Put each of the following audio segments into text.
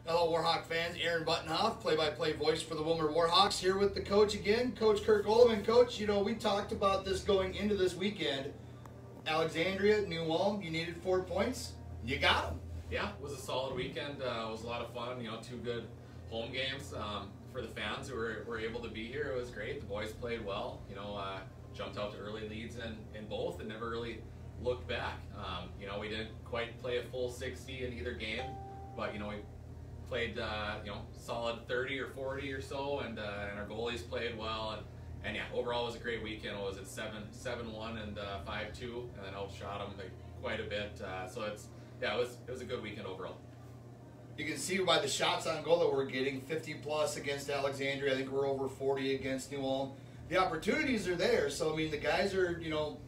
Hello, Warhawk fans. Aaron Buttonhoff, play-by-play voice for the Willmar WarHawks, here with the coach again, Coach Kirk Olimb. And Coach, you know, we talked about this going into this weekend. Alexandria, New Ulm, you needed 4 points. You got them. Yeah, it was a solid weekend. It was a lot of fun. You know, 2 good home games for the fans who were able to be here. It was great. The boys played well. You know, jumped out to early leads in both and never really looked back. You know, we didn't quite play a full 60 in either game, but you know, we played you know, solid 30 or 40 or so, and our goalies played well, and yeah, overall it was a great weekend. It was at 7-1 and 5-2, and then outshot them quite a bit. So it was a good weekend overall. You can see by the shots on goal that we're getting, 50 plus against Alexandria. I think we're over 40 against New Ulm. The opportunities are there, so I mean the guys are, you know,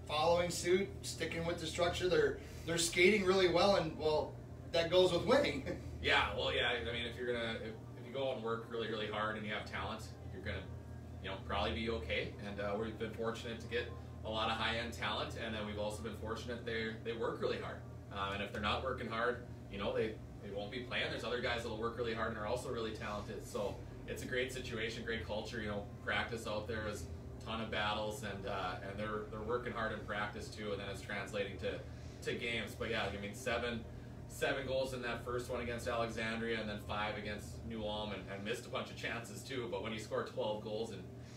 following suit, sticking with the structure. They're skating really well, and well, that goes with winning. Yeah, well, yeah. I mean, if you go out and work really, really hard and you have talent, you're gonna, you know, probably be okay. And we've been fortunate to get a lot of high-end talent, and then we've also been fortunate they work really hard. And if they're not working hard, you know, they won't be playing. There's other guys that'll work really hard and are also really talented. So it's a great situation, great culture. You know, practice out there is a ton of battles, and they're working hard in practice too, and then it's translating to games. But yeah, I mean, seven goals in that first one against Alexandria, and then 5 against New Ulm, and missed a bunch of chances too. But when you score 12 goals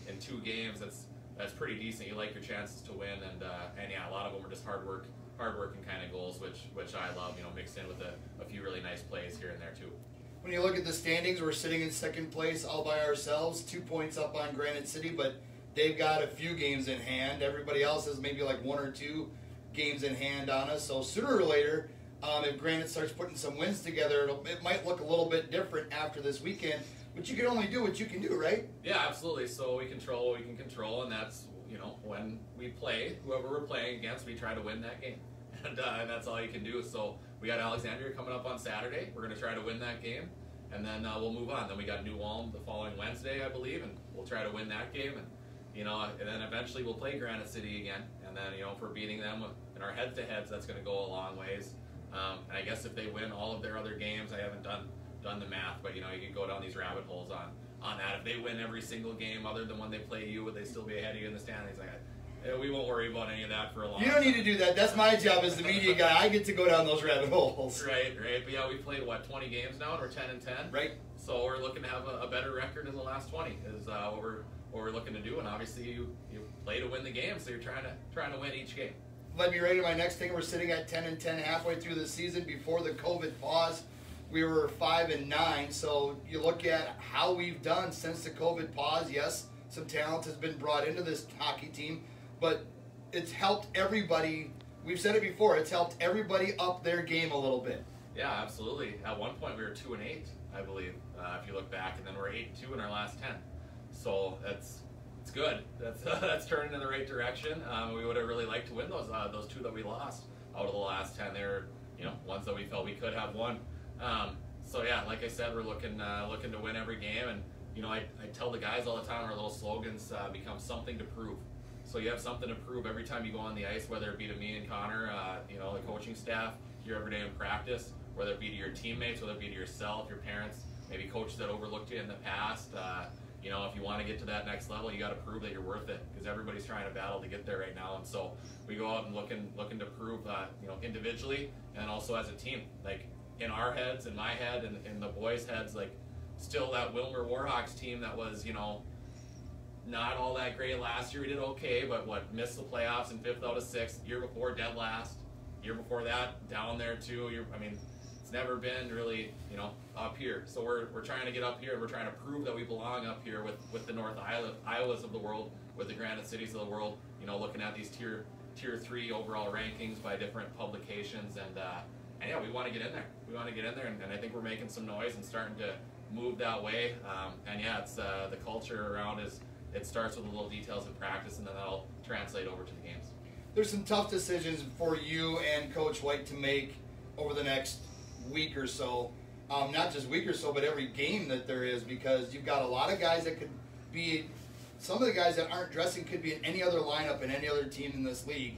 in 2 games, that's pretty decent. You like your chances to win, and yeah, a lot of them were just hard-working kind of goals, which I love. You know, mixed in with a few really nice plays here and there too. When you look at the standings, we're sitting in second place all by ourselves, 2 points up on Granite City, but they've got a few games in hand. Everybody else has maybe like 1 or 2 games in hand on us. So sooner or later, if Granite starts putting some wins together, it might look a little bit different after this weekend. But you can only do what you can do, right? Yeah, absolutely. So we control what we can control, and that's, you know, when we play, whoever we're playing against, we try to win that game. And that's all you can do. So we got Alexandria coming up on Saturday. We're going to try to win that game, and then we'll move on. Then we got New Ulm the following Wednesday, I believe, and we'll try to win that game. And you know, and then eventually we'll play Granite City again. And then, you know, if we're beating them in our head-to-heads, that's going to go a long ways. And I guess if they win all of their other games, I haven't done the math, but you know, you can go down these rabbit holes on that. If they win every single game other than when they play you, would they still be ahead of you in the standings? Like, we won't worry about any of that for a long time. You don't need to do that. That's my job as the media guy. I get to go down those rabbit holes. Right. But yeah, we played, what, 20 games now, and we're 10-10? Right. So we're looking to have a better record in the last 20 is what we're looking to do. And obviously you play to win the game, so you're trying to win each game. Led me right to my next thing. We're sitting at 10-10 halfway through the season. Before the COVID pause, we were 5-9. So you look at how we've done since the COVID pause. Yes, some talent has been brought into this hockey team, but it's helped everybody. We've said it before. It's helped everybody up their game a little bit. Yeah, absolutely. At one point we were 2-8, I believe, if you look back, and then we're 8-2 in our last 10. So it's good. That's turning in the right direction. We would have really liked to win those 2 that we lost out of the last 10. They were, you know, ones that we felt we could have won. So yeah, like I said, we're looking to win every game, and you know, I tell the guys all the time, our little slogans become something to prove. So you have something to prove every time you go on the ice, whether it be to me and Connor, you know, the coaching staff, here every day in practice, whether it be to your teammates, whether it be to yourself, your parents, maybe coaches that overlooked you in the past. You know, if you want to get to that next level, you got to prove that you're worth it, because everybody's trying to battle to get there right now. And so we go out and looking to prove, you know, individually and also as a team. Like in our heads, in my head, and in the boys' heads, like still that Willmar WarHawks team that was, you know, not all that great last year. We did okay, but missed the playoffs in 5th out of 6th. Year before, dead last. Year before that, down there too. I mean, it's never been really, you know, up here. So we're trying to get up here, and we're trying to prove that we belong up here with the North Iowas of the world, with the Granite Cities of the world. You know, looking at these tier 3 overall rankings by different publications, and yeah, we want to get in there. We want to get in there, and I think we're making some noise and starting to move that way. And yeah, it's the culture around it starts with the little details in practice, and then that'll translate over to the games. There's some tough decisions for you and Coach White to make over the next week or so. Not just week or so, but every game that there is, because you've got a lot of guys that could be, some of the guys that aren't dressing could be in any other lineup in any other team in this league.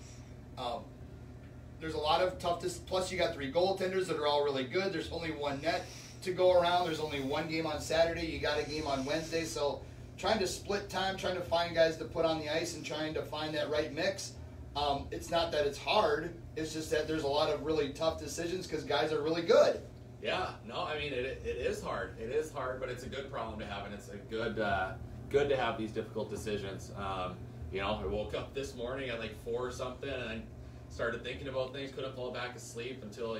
There's a lot of toughness. Plus, you got 3 goaltenders that are all really good. There's only 1 net. to go around. There's only one game on Saturday. You got a game on Wednesday. So trying to split time, trying to find guys to put on the ice and trying to find that right mix. It's not that it's hard. It's just that there's a lot of really tough decisions because guys are really good. Yeah, no, I mean, it is hard. It is hard, but it's a good problem to have, and it's a good to have these difficult decisions. You know, I woke up this morning at like 4 or something, and I started thinking about things, couldn't fall back asleep until,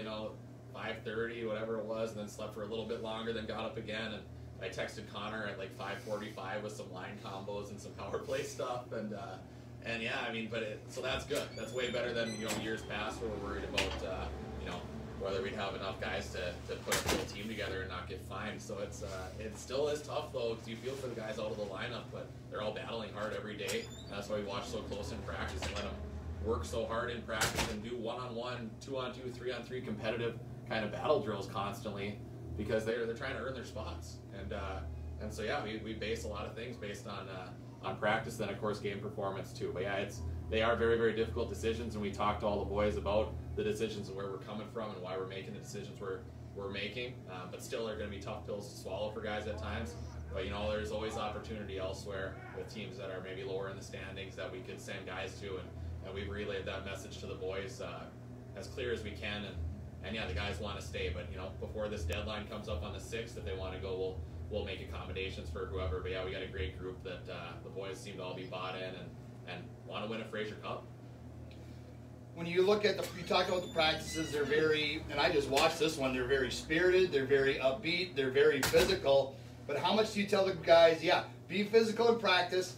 5:30, whatever it was, and then slept for a little bit longer, then got up again, and I texted Connor at like 5:45 with some line combos and some power play stuff, and yeah, I mean, so that's good. That's way better than years past where we're worried about whether we'd have enough guys to put a full team together and not get fined. So it still is tough though, because you feel for the guys out of the lineup, but they're all battling hard every day. That's why we watch so close in practice and let them work so hard in practice and do 1-on-1, 2-on-2, 3-on-3 competitive kind of battle drills constantly, because they're trying to earn their spots. And so yeah, we base a lot of things based on practice, then of course game performance too. But yeah, they are very, very difficult decisions, and we talked to all the boys about the decisions and where we're coming from and why we're making the decisions we're making. But still, they're going to be tough pills to swallow for guys at times. But there's always opportunity elsewhere with teams that are maybe lower in the standings that we could send guys to, and we've relayed that message to the boys as clear as we can. And yeah, the guys want to stay, but before this deadline comes up on the 6th, if they want to go, we'll make accommodations for whoever. But yeah, we got a great group that the boys seem to all be bought in and want to win a Fraser Cup. When you look at you talk about the practices, they're very, and I just watched this one, they're very spirited, they're very upbeat, they're very physical. But how much do you tell the guys, yeah, be physical in practice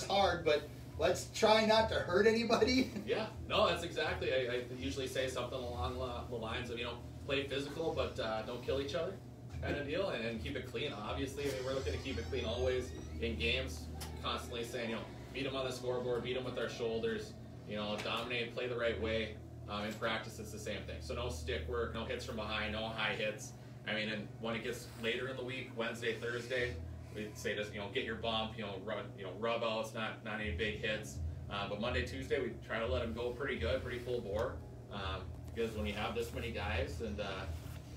hard, but let's try not to hurt anybody? Yeah, no, that's exactly. I usually say something along the lines of, play physical, but don't kill each other kind of deal, and keep it clean. Obviously, I mean, we're looking to keep it clean always in games, constantly saying, beat them on the scoreboard, beat them with our shoulders, dominate, play the right way. In practice, it's the same thing. So no stick work, no hits from behind, no high hits. I mean, and when it gets later in the week, Wednesday, Thursday, we'd say just, get your bump, rub outs, not any big hits. But Monday, Tuesday, we try to let them go pretty good, pretty full bore. Because when you have this many guys and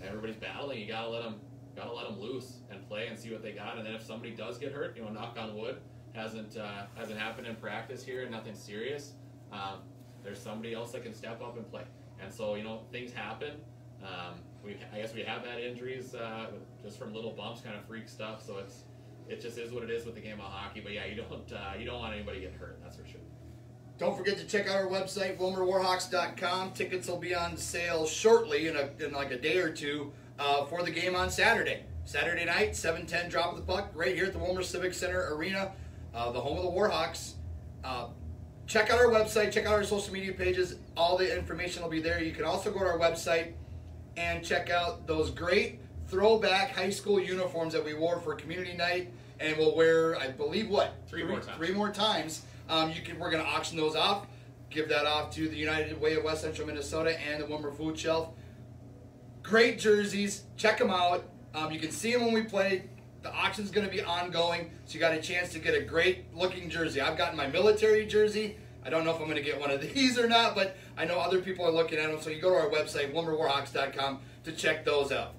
everybody's battling, you gotta let them loose and play and see what they got. And then if somebody does get hurt, knock on wood, hasn't happened in practice here, nothing serious. There's somebody else that can step up and play. And so, things happen. I guess we have had injuries just from little bumps, kind of freak stuff. So it just is what it is with the game of hockey. But yeah, you don't want anybody getting hurt. That's for sure. Don't forget to check out our website, WillmarWarHawks.com. Tickets will be on sale shortly in like a day or two for the game on Saturday. Saturday night, 7:10 drop of the puck, right here at the Willmar Civic Center Arena, the home of the Warhawks. Check out our website, check out our social media pages. All the information will be there. You can also go to our website and check out those great throwback high school uniforms that we wore for community night, and we'll wear, I believe, three more times. We're going to auction those off, give that off to the United Way of West Central Minnesota and the Willmar Food Shelf. Great jerseys. Check them out. You can see them when we play. The auction's going to be ongoing, so you got a chance to get a great-looking jersey. I've gotten my military jersey. I don't know if I'm going to get one of these or not, but I know other people are looking at them. So you go to our website, WillmarWarHawks.com, to check those out.